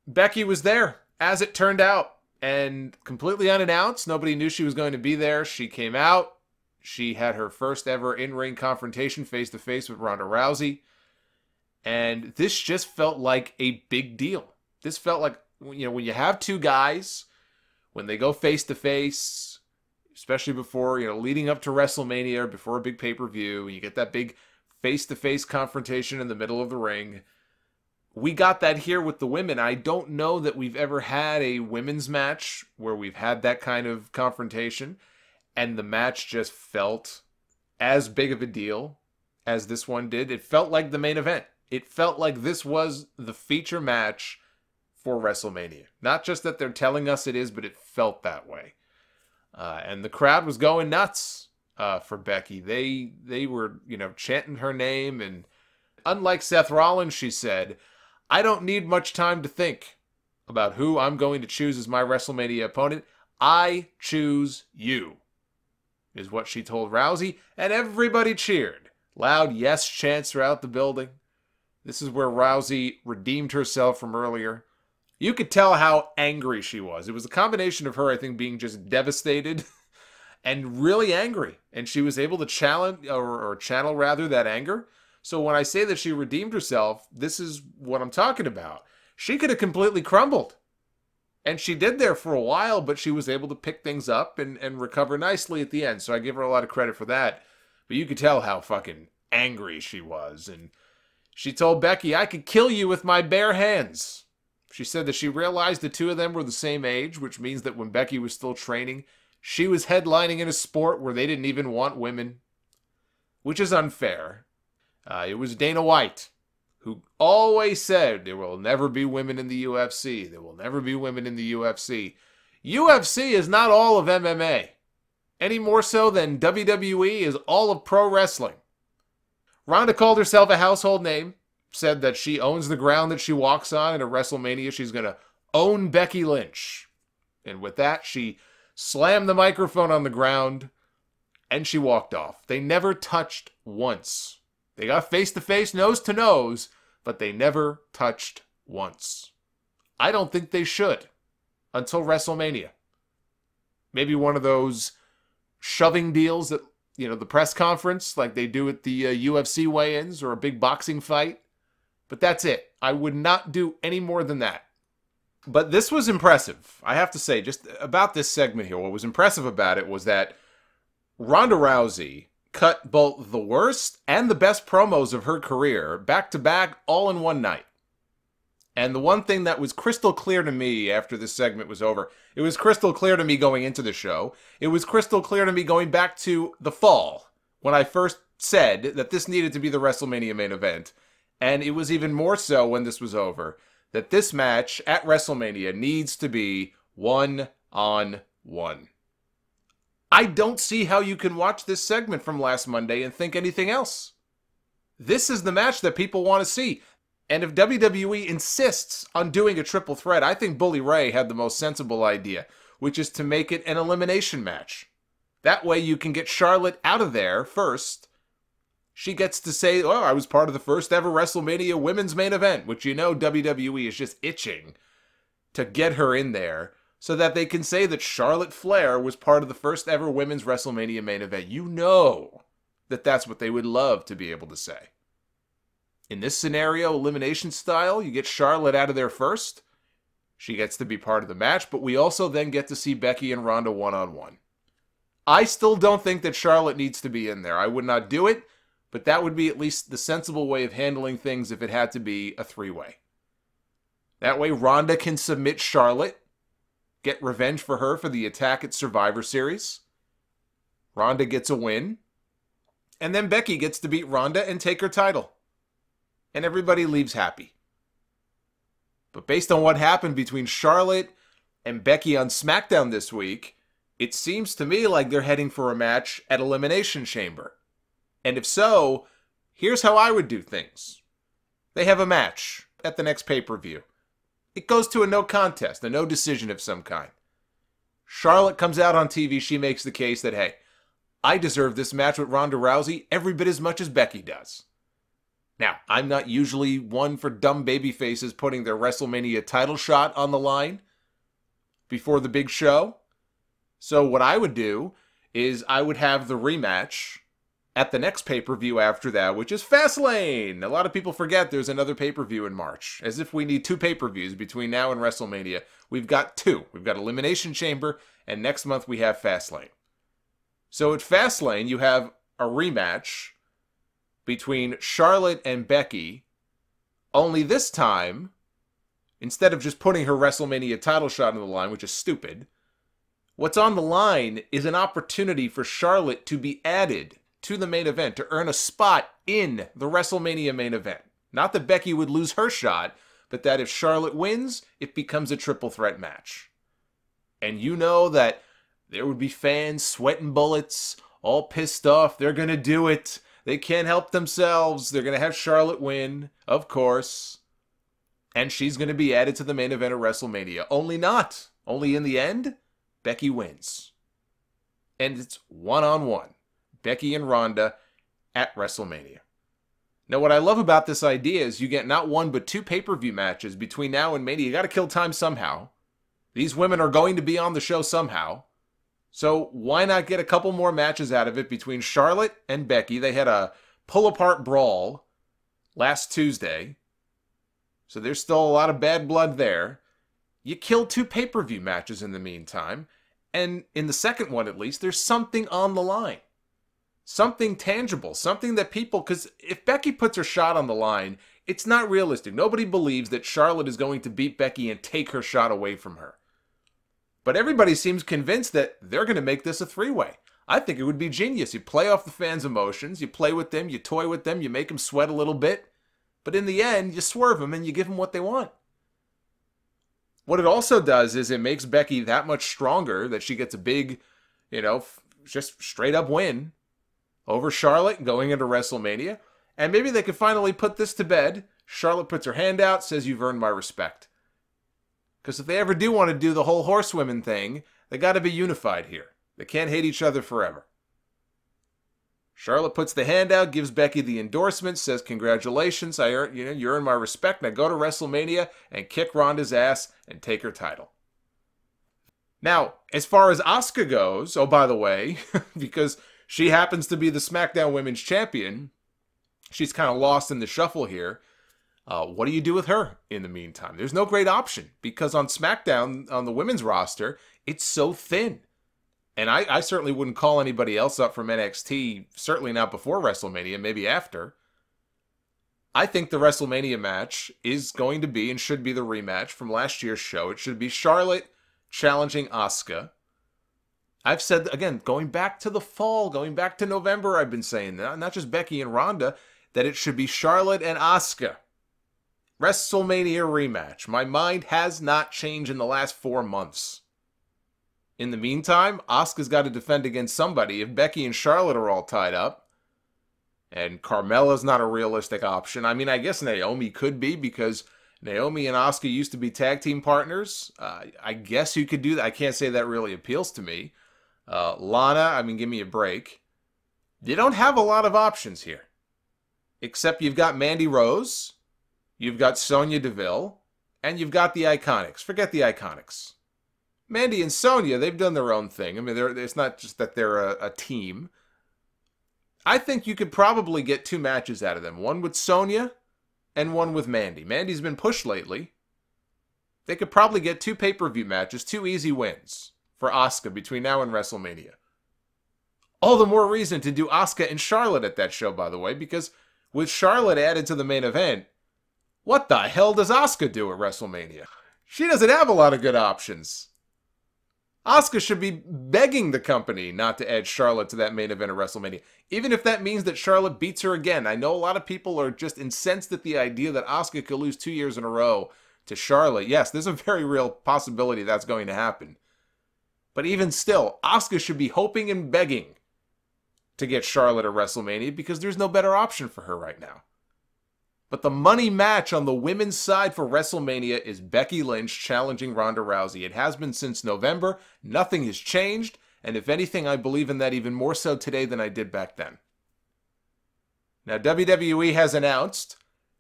Becky was there, as it turned out, and completely unannounced. Nobody knew she was going to be there. She came out. She had her first ever in-ring confrontation face-to-face with Ronda Rousey. And this just felt like a big deal. This felt like, when you have two guys, when they go face-to-face, especially before, leading up to WrestleMania, or before a big pay-per-view, you get that big face-to-face confrontation in the middle of the ring. We got that here with the women. I don't know that we've ever had a women's match where we've had that kind of confrontation, and the match just felt as big of a deal as this one did. It felt like the main event. It felt like this was the feature match for WrestleMania. Not just that they're telling us it is, but it felt that way. And the crowd was going nuts for Becky. They were, chanting her name, and unlike Seth Rollins, she said, "I don't need much time to think about who I'm going to choose as my WrestleMania opponent. I choose you," is what she told Rousey, and everybody cheered. Loud yes chants throughout the building. This is where Rousey redeemed herself from earlier. You could tell how angry she was. It was a combination of her, I think, being just devastated and really angry. And she was able to channel that anger. So when I say that she redeemed herself, this is what I'm talking about. She could have completely crumbled. And she did there for a while, but she was able to pick things up and recover nicely at the end. So I give her a lot of credit for that. But you could tell how fucking angry she was. And she told Becky, "I could kill you with my bare hands." She said that she realized the two of them were the same age, which means that when Becky was still training, she was headlining in a sport where they didn't even want women, which is unfair. It was Dana White who always said there will never be women in the UFC. There will never be women in the UFC. UFC is not all of MMA, any more so than WWE is all of pro wrestling. Ronda called herself a household name, said that she owns the ground that she walks on, and at WrestleMania she's going to own Becky Lynch. And with that, she slammed the microphone on the ground, and she walked off. They never touched once. They got face-to-face, nose-to-nose, but they never touched once. I don't think they should until WrestleMania. Maybe one of those shoving deals at, the press conference like they do at the UFC weigh-ins, or a big boxing fight. But that's it. I would not do any more than that. But this was impressive. I have to say, just about this segment here, what was impressive about it was that Ronda Rousey cut both the worst and the best promos of her career back-to-back all in one night. And the one thing that was crystal clear to me after this segment was over, it was crystal clear to me going into the show, it was crystal clear to me going back to the fall, when I first said that this needed to be the WrestleMania main event, and it was even more so when this was over, that this match at WrestleMania needs to be one-on-one. I don't see how you can watch this segment from last Monday and think anything else. This is the match that people want to see. And if WWE insists on doing a triple threat, I think Bully Ray had the most sensible idea, which is to make it an elimination match. That way you can get Charlotte out of there first. She gets to say, "Oh, I was part of the first ever WrestleMania women's main event," which WWE is just itching to get her in there, so that they can say that Charlotte Flair was part of the first ever women's WrestleMania main event. That's what they would love to be able to say. In this scenario, elimination style, you get Charlotte out of there first. She gets to be part of the match, but we also then get to see Becky and Ronda one-on-one. I still don't think that Charlotte needs to be in there. I would not do it, but that would be at least the sensible way of handling things if it had to be a three-way. That way, Ronda can submit Charlotte, get revenge for her for the attack at Survivor Series. Ronda gets a win. And then Becky gets to beat Ronda and take her title. And everybody leaves happy. But based on what happened between Charlotte and Becky on SmackDown this week, it seems to me like they're heading for a match at Elimination Chamber. And if so, here's how I would do things. They have a match at the next pay-per-view. It goes to a no contest, a no decision of some kind. Charlotte comes out on TV, she makes the case that, hey, I deserve this match with Ronda Rousey every bit as much as Becky does. Now, I'm not usually one for dumb baby faces putting their WrestleMania title shot on the line before the big show. So what I would do is I would have the rematch at the next pay-per-view after that, which is Fastlane. A lot of people forget there's another pay-per-view in March, as if we need 2 pay-per-views between now and WrestleMania. We've got 2. We've got Elimination Chamber, and next month we have Fastlane. So at Fastlane, you have a rematch between Charlotte and Becky, only this time, instead of just putting her WrestleMania title shot on the line, which is stupid, what's on the line is an opportunity for Charlotte to be added to the main event, to earn a spot in the WrestleMania main event. Not that Becky would lose her shot, but that if Charlotte wins, it becomes a triple threat match. And you know that there would be fans sweating bullets, all pissed off. They're going to do it. They can't help themselves. They're going to have Charlotte win, of course. And she's going to be added to the main event of WrestleMania. Only not. Only in the end, Becky wins. And it's one-on-one. Becky and Ronda at WrestleMania. Now, what I love about this idea is you get not 1 but 2 pay-per-view matches between now and Mania. You got to kill time somehow. These women are going to be on the show somehow. So why not get a couple more matches out of it between Charlotte and Becky? They had a pull-apart brawl last Tuesday. So there's still a lot of bad blood there. You kill 2 pay-per-view matches in the meantime. And in the second one, at least, there's something on the line. Something tangible. Something that people... Because if Becky puts her shot on the line, it's not realistic. Nobody believes that Charlotte is going to beat Becky and take her shot away from her. But everybody seems convinced that they're going to make this a 3-way. I think it would be genius. You play off the fans' emotions, you play with them, you toy with them, you make them sweat a little bit. But in the end, you swerve them and you give them what they want. What it also does is it makes Becky that much stronger that she gets a big, just straight up win over Charlotte going into WrestleMania. And maybe they could finally put this to bed. Charlotte puts her hand out, says, "You've earned my respect." Because if they ever do want to do the whole horsewomen thing, they got to be unified here. They can't hate each other forever. Charlotte puts the hand out, gives Becky the endorsement, says, "Congratulations, you earned my respect. Now go to WrestleMania and kick Ronda's ass and take her title." Now, as far as Asuka goes, oh, by the way, because she happens to be the SmackDown Women's Champion, she's kind of lost in the shuffle here. What do you do with her in the meantime? There's no great option because on SmackDown, on the women's roster, it's so thin. And I certainly wouldn't call anybody else up from NXT, certainly not before WrestleMania, maybe after. I think the WrestleMania match is going to be and should be the rematch from last year's show. It should be Charlotte challenging Asuka. I've said, again, going back to the fall, going back to November, I've been saying that, not just Becky and Ronda, that it should be Charlotte and Asuka. WrestleMania rematch. My mind has not changed in the last 4 months. In the meantime, Asuka's got to defend against somebody. If Becky and Charlotte are all tied up, and Carmella's not a realistic option. I mean, I guess Naomi could be because Naomi and Asuka used to be tag team partners. I guess you could do that. I can't say that really appeals to me. Lana, I mean, give me a break. You don't have a lot of options here. Except you've got Mandy Rose, you've got Sonya Deville, and you've got the Iconics. Forget the Iconics. Mandy and Sonya, they've done their own thing. I mean, it's not just that they're a team. I think you could probably get 2 matches out of them. One with Sonya and one with Mandy. Mandy's been pushed lately. They could probably get 2 pay-per-view matches, 2 easy wins for Asuka between now and WrestleMania. All the more reason to do Asuka and Charlotte at that show, by the way, because with Charlotte added to the main event, what the hell does Asuka do at WrestleMania? She doesn't have a lot of good options. Asuka should be begging the company not to add Charlotte to that main event of WrestleMania, even if that means that Charlotte beats her again. I know a lot of people are just incensed at the idea that Asuka could lose 2 years in a row to Charlotte. Yes, there's a very real possibility that's going to happen. But even still, Asuka should be hoping and begging to get Charlotte at WrestleMania because there's no better option for her right now. But the money match on the women's side for WrestleMania is Becky Lynch challenging Ronda Rousey. It has been since November. Nothing has changed. And if anything, I believe in that even more so today than I did back then. Now, WWE has announced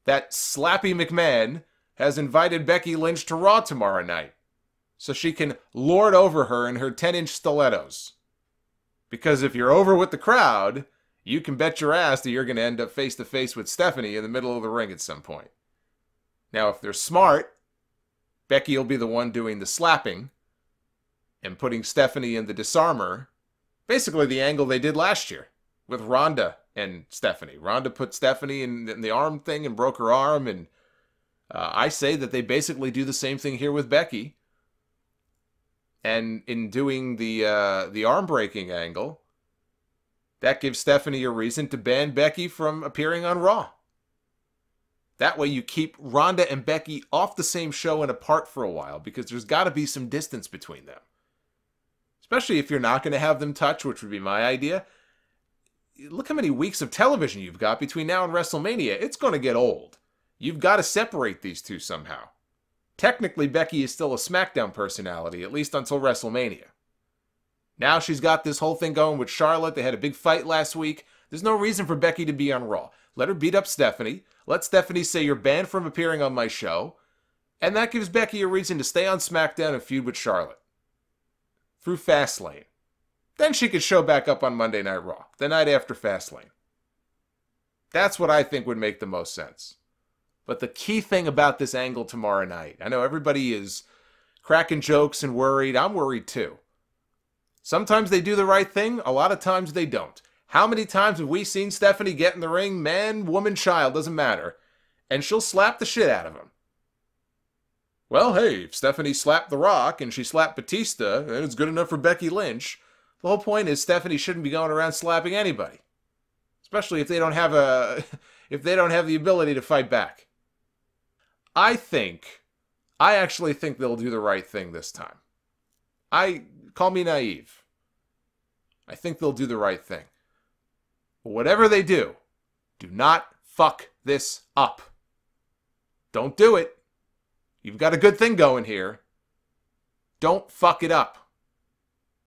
that Slappy McMahon has invited Becky Lynch to Raw tomorrow night so she can lord over her in her 10-inch stilettos. Because if you're over with the crowd, you can bet your ass that you're going to end up face-to-face with Stephanie in the middle of the ring at some point. Now, if they're smart, Becky will be the one doing the slapping and putting Stephanie in the disarmer. Basically the angle they did last year with Ronda and Stephanie. Ronda put Stephanie in the arm thing and broke her arm, and I say that they basically do the same thing here with Becky. And in doing the arm breaking angle, that gives Stephanie a reason to ban Becky from appearing on Raw. That way you keep Ronda and Becky off the same show and apart for a while, because there's got to be some distance between them. Especially if you're not going to have them touch, which would be my idea. Look how many weeks of television you've got between now and WrestleMania. It's going to get old. You've got to separate these two somehow. Technically, Becky is still a SmackDown personality, at least until WrestleMania. Now she's got this whole thing going with Charlotte. They had a big fight last week. There's no reason for Becky to be on Raw. Let her beat up Stephanie. Let Stephanie say you're banned from appearing on my show. And that gives Becky a reason to stay on SmackDown and feud with Charlotte. Through Fastlane. Then she could show back up on Monday Night Raw, the night after Fastlane. That's what I think would make the most sense. But the key thing about this angle tomorrow night, I know everybody is cracking jokes and worried. I'm worried too. Sometimes they do the right thing. A lot of times they don't. How many times have we seen Stephanie get in the ring, man, woman, child, doesn't matter, and she'll slap the shit out of him? Well, hey, if Stephanie slapped The Rock and she slapped Batista, then it's good enough for Becky Lynch. The whole point is Stephanie shouldn't be going around slapping anybody, especially if they don't have the ability to fight back. I actually think they'll do the right thing this time. Call me naive. I think they'll do the right thing. But whatever they do not fuck this up. Don't do it. You've got a good thing going here. Don't fuck it up.